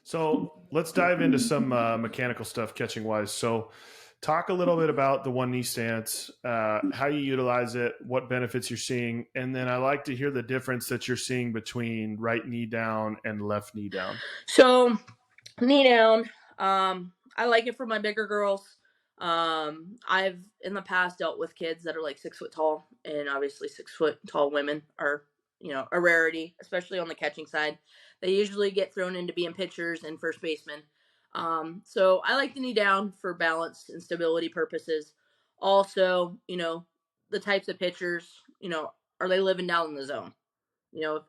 So let's dive into some mechanical stuff, catching wise. So, talk a little bit about the one knee stance, how you utilize it, what benefits you're seeing, and then I like to hear the difference that you're seeing between right knee down and left knee down. So knee down. I like it for my bigger girls. I've in the past dealt with kids that are like 6 foot tall, and obviously 6 foot tall women are a rarity, especially on the catching side. They usually get thrown into being pitchers and first basemen. So I like the knee down for balance and stability purposes. Also, the types of pitchers, are they living down in the zone?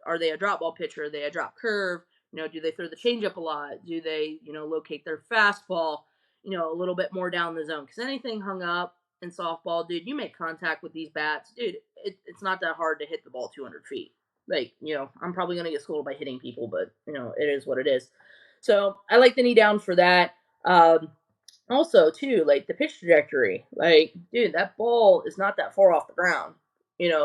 Are they a drop ball pitcher? Are they a drop curve? Do they throw the changeup a lot? Do they, locate their fastball, a little bit more down the zone? Because anything hung up in softball, dude, you make contact with these bats, dude, it's not that hard to hit the ball 200 feet. Like, I'm probably going to get schooled by hitting people, but, it is what it is. So I like the knee down for that. Also, too, like the pitch trajectory, like, dude, that ball is not that far off the ground,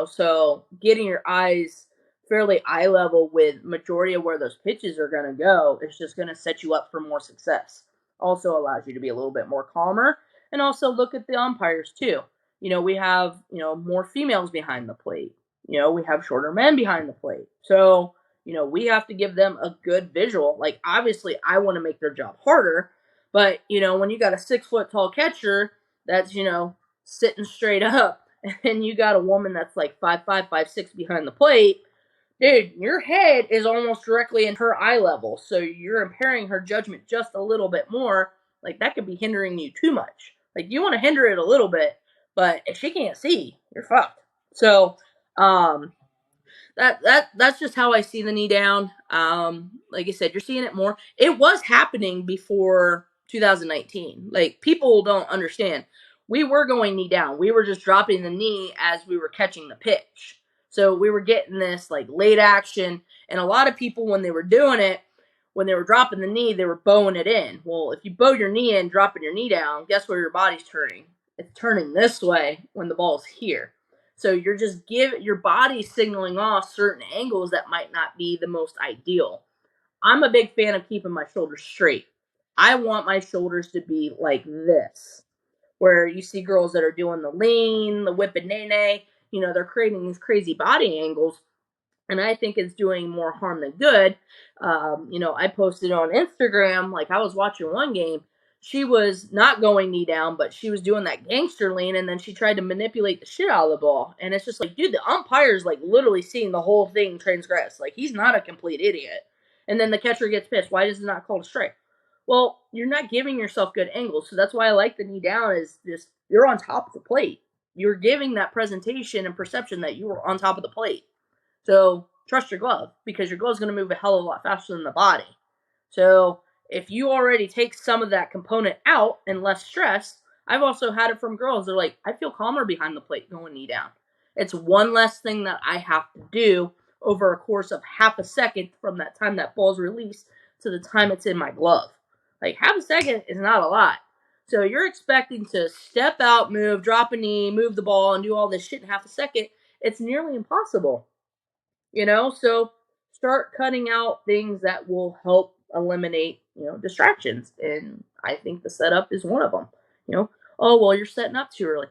so getting your eyes fairly eye level with majority of where those pitches are going to go is just going to set you up for more success. Also allows you to be a little bit more calmer and also look at the umpires too. We have, more females behind the plate. We have shorter men behind the plate. So, we have to give them a good visual. Like, obviously, I want to make their job harder, but, when you got a 6 foot tall catcher that's, sitting straight up and you got a woman that's like 5'5", 5'6" behind the plate, dude, your head is almost directly in her eye level. So you're impairing her judgment just a little bit more. Like, that could be hindering you too much. Like, you want to hinder it a little bit, but if she can't see, you're fucked. So, um, that's just how I see the knee down. Like I said, you're seeing it more. It was happening before 2019. Like, people don't understand. We were going knee down. We were just dropping the knee as we were catching the pitch. So we were getting this like late action, and a lot of people when they were doing it, when they were dropping the knee, they were bowing it in. Well, if you bow your knee in, dropping your knee down, guess where your body's turning? It's turning this way when the ball's here. So you're just your body signaling off certain angles that might not be the most ideal. I'm a big fan of keeping my shoulders straight. I want my shoulders to be like this, where you see girls that are doing the lean, the whip and nay nay, they're creating these crazy body angles, and I think it's doing more harm than good. I posted on Instagram, like I was watching one game. She was not going knee down, but she was doing that gangster lean, and then she tried to manipulate the shit out of the ball. And it's just like, dude, the umpire's like literally seeing the whole thing transgress. Like, he's not a complete idiot. And then the catcher gets pissed. Why is it not called a strike? Well, you're not giving yourself good angles. So that's why I like the knee down is just you're on top of the plate. You're giving that presentation and perception that you were on top of the plate. So trust your glove because your glove is going to move a hell of a lot faster than the body. So if you already take some of that component out and less stress, I've also had it from girls. They're like, I feel calmer behind the plate going knee down. It's one less thing that I have to do over a course of half a second from that time that ball's released to the time it's in my glove. Like, half a second is not a lot. So you're expecting to step out, move, drop a knee, move the ball, and do all this shit in half a second. It's nearly impossible. So start cutting out things that will help eliminate, distractions. And I think the setup is one of them. Oh, well, you're setting up too early.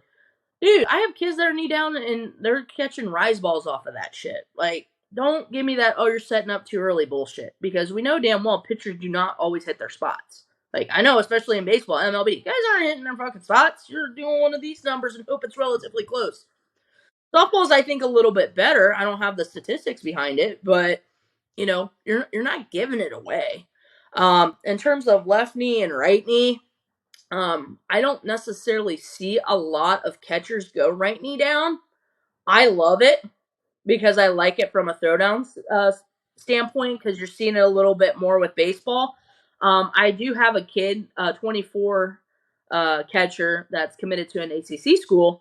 Dude, I have kids that are knee down and they're catching rise balls off of that shit. Like, don't give me that, oh, you're setting up too early bullshit. Because we know damn well pitchers do not always hit their spots. Like, I know, especially in baseball, MLB, guys aren't hitting their fucking spots. You're doing one of these numbers and hope it's relatively close. Softball's, I think, a little bit better. I don't have the statistics behind it, but you're not giving it away. In terms of left knee and right knee, I don't necessarily see a lot of catchers go right knee down. I love it because I like it from a throwdown standpoint because you're seeing it a little bit more with baseball. I do have a kid, 24 catcher that's committed to an ACC school.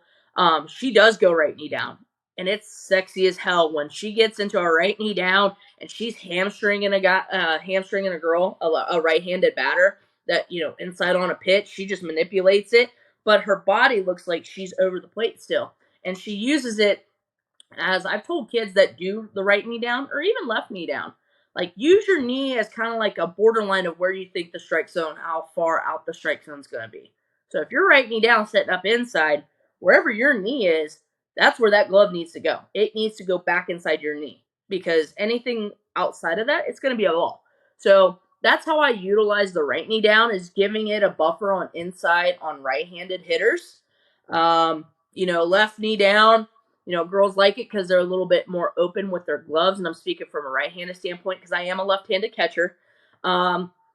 She does go right knee down, and it's sexy as hell when she gets into a right knee down and she's hamstringing a girl, a right-handed batter that inside on a pitch. She just manipulates it, but her body looks like she's over the plate still, and she uses it as I've told kids that do the right knee down or even left knee down. Like, use your knee as kind of like a borderline of where you think the strike zone, how far out the strike zone is going to be. So if your right knee down, setting up inside, wherever your knee is, that's where that glove needs to go. It needs to go back inside your knee, because anything outside of that, it's going to be a ball. So that's how I utilize the right knee down, is giving it a buffer on inside on right-handed hitters. Left knee down, girls like it because they're a little bit more open with their gloves, and I'm speaking from a right-handed standpoint because I am a left-handed catcher.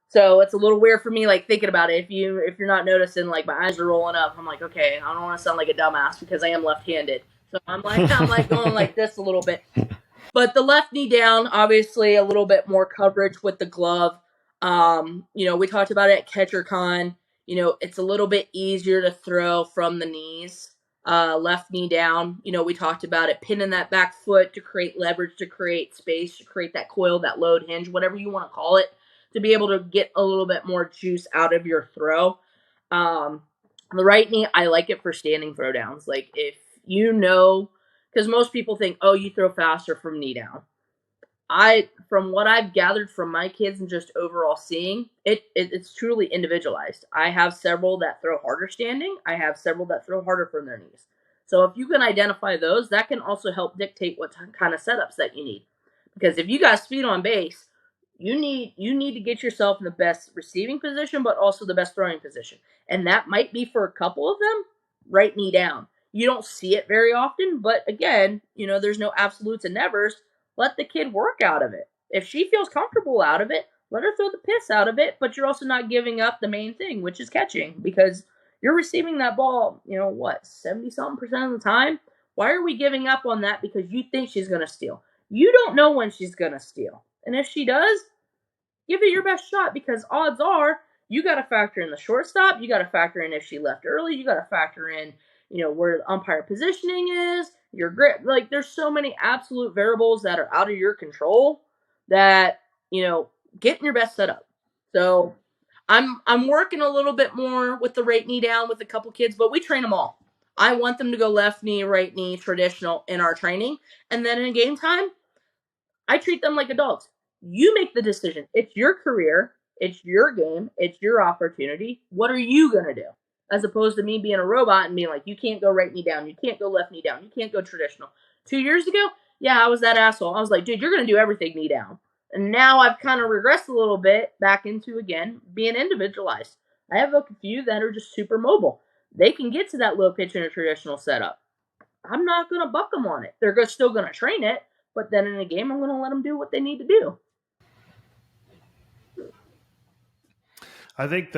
So it's a little weird for me, like, thinking about it. If you're not noticing, like, my eyes are rolling up, I'm like, okay, I don't want to sound like a dumbass because I am left-handed. So I'm like going like this a little bit. But the left knee down, obviously a little bit more coverage with the glove. We talked about it at CatcherCon. It's a little bit easier to throw from the knees. Left knee down. We talked about it, pinning that back foot to create leverage, to create space, to create that coil, that load hinge, whatever you want to call it, to be able to get a little bit more juice out of your throw. The right knee, I like it for standing throw downs. Like, if because most people think, oh, you throw faster from knee down. From what I've gathered from my kids and just overall seeing, it's truly individualized. I have several that throw harder standing. I have several that throw harder from their knees. So if you can identify those, that can also help dictate what kind of setups that you need. Because if you got speed on base, you need to get yourself in the best receiving position, but also the best throwing position. And that might be, for a couple of them, right knee down. You don't see it very often, but again, there's no absolutes and nevers. Let the kid work out of it. If she feels comfortable out of it, let her throw the piss out of it, but you're also not giving up the main thing, which is catching, because you're receiving that ball, 70-something% of the time? Why are we giving up on that because you think she's going to steal? You don't know when she's going to steal. And if she does, give it your best shot, because odds are you got to factor in the shortstop. You got to factor in if she left early. You got to factor in, where the umpire positioning is, your grip. Like, there's so many absolute variables that are out of your control that, get in your best setup. So I'm working a little bit more with the right knee down with a couple kids, but we train them all. I want them to go left knee, right knee, traditional in our training. And then in game time, I treat them like adults. You make the decision. It's your career. It's your game. It's your opportunity. What are you going to do? As opposed to me being a robot and being like, you can't go right knee down. You can't go left knee down. You can't go traditional. 2 years ago, yeah, I was that asshole. I was like, dude, you're going to do everything knee down. And now I've kind of regressed a little bit back into, again, being individualized. I have a few that are just super mobile. They can get to that low pitch in a traditional setup. I'm not going to buck them on it. They're still going to train it. But then in a game, I'm going to let them do what they need to do. I think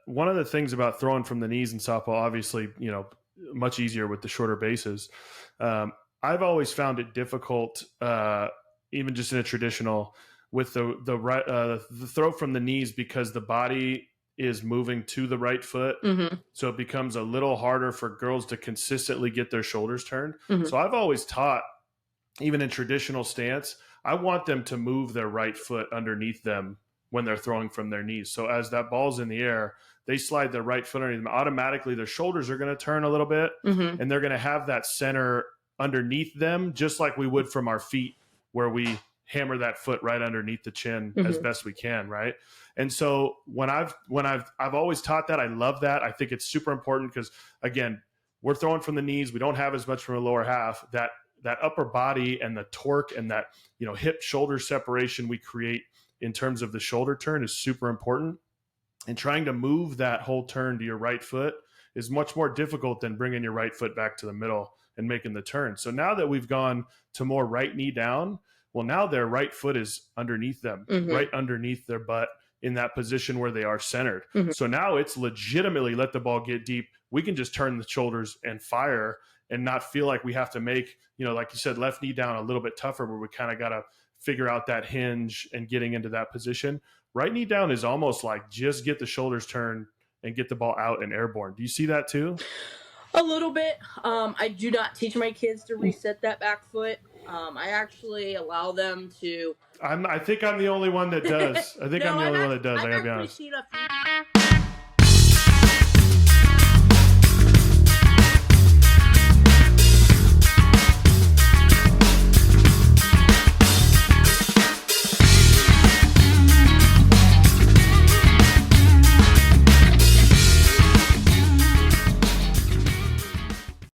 one of the things about throwing from the knees in softball, obviously, much easier with the shorter bases. I've always found it difficult, even just in a traditional, with the throw from the knees, because the body is moving to the right foot. Mm-hmm. So it becomes a little harder for girls to consistently get their shoulders turned. Mm-hmm. So I've always taught, even in traditional stance, I want them to move their right foot underneath them when they're throwing from their knees. So as that ball's in the air, they slide their right foot underneath them. Automatically, their shoulders are going to turn a little bit, mm-hmm. and they're going to have that center underneath them, just like we would from our feet, where we hammer that foot right underneath the chin mm-hmm. as best we can, right? And so when I've always taught that, I love that. I think it's super important because, again, we're throwing from the knees. We don't have as much from the lower half. That upper body and the torque and that, hip shoulder separation we create in terms of the shoulder turn is super important. And trying to move that whole turn to your right foot is much more difficult than bringing your right foot back to the middle and making the turn. So now that we've gone to more right knee down, well, now their right foot is underneath them, mm-hmm. right underneath their butt, in that position where they are centered. Mm-hmm. So now it's legitimately let the ball get deep. We can just turn the shoulders and fire and not feel like we have to make, like you said, left knee down a little bit tougher, where we kind of got to figure out that hinge and getting into that position. Right knee down is almost like just get the shoulders turned and get the ball out and airborne. Do you see that too? A little bit. I do not teach my kids to reset that back foot. I actually allow them to. I think I'm the only one that does. I think I'm the only one that does. I gotta be honest.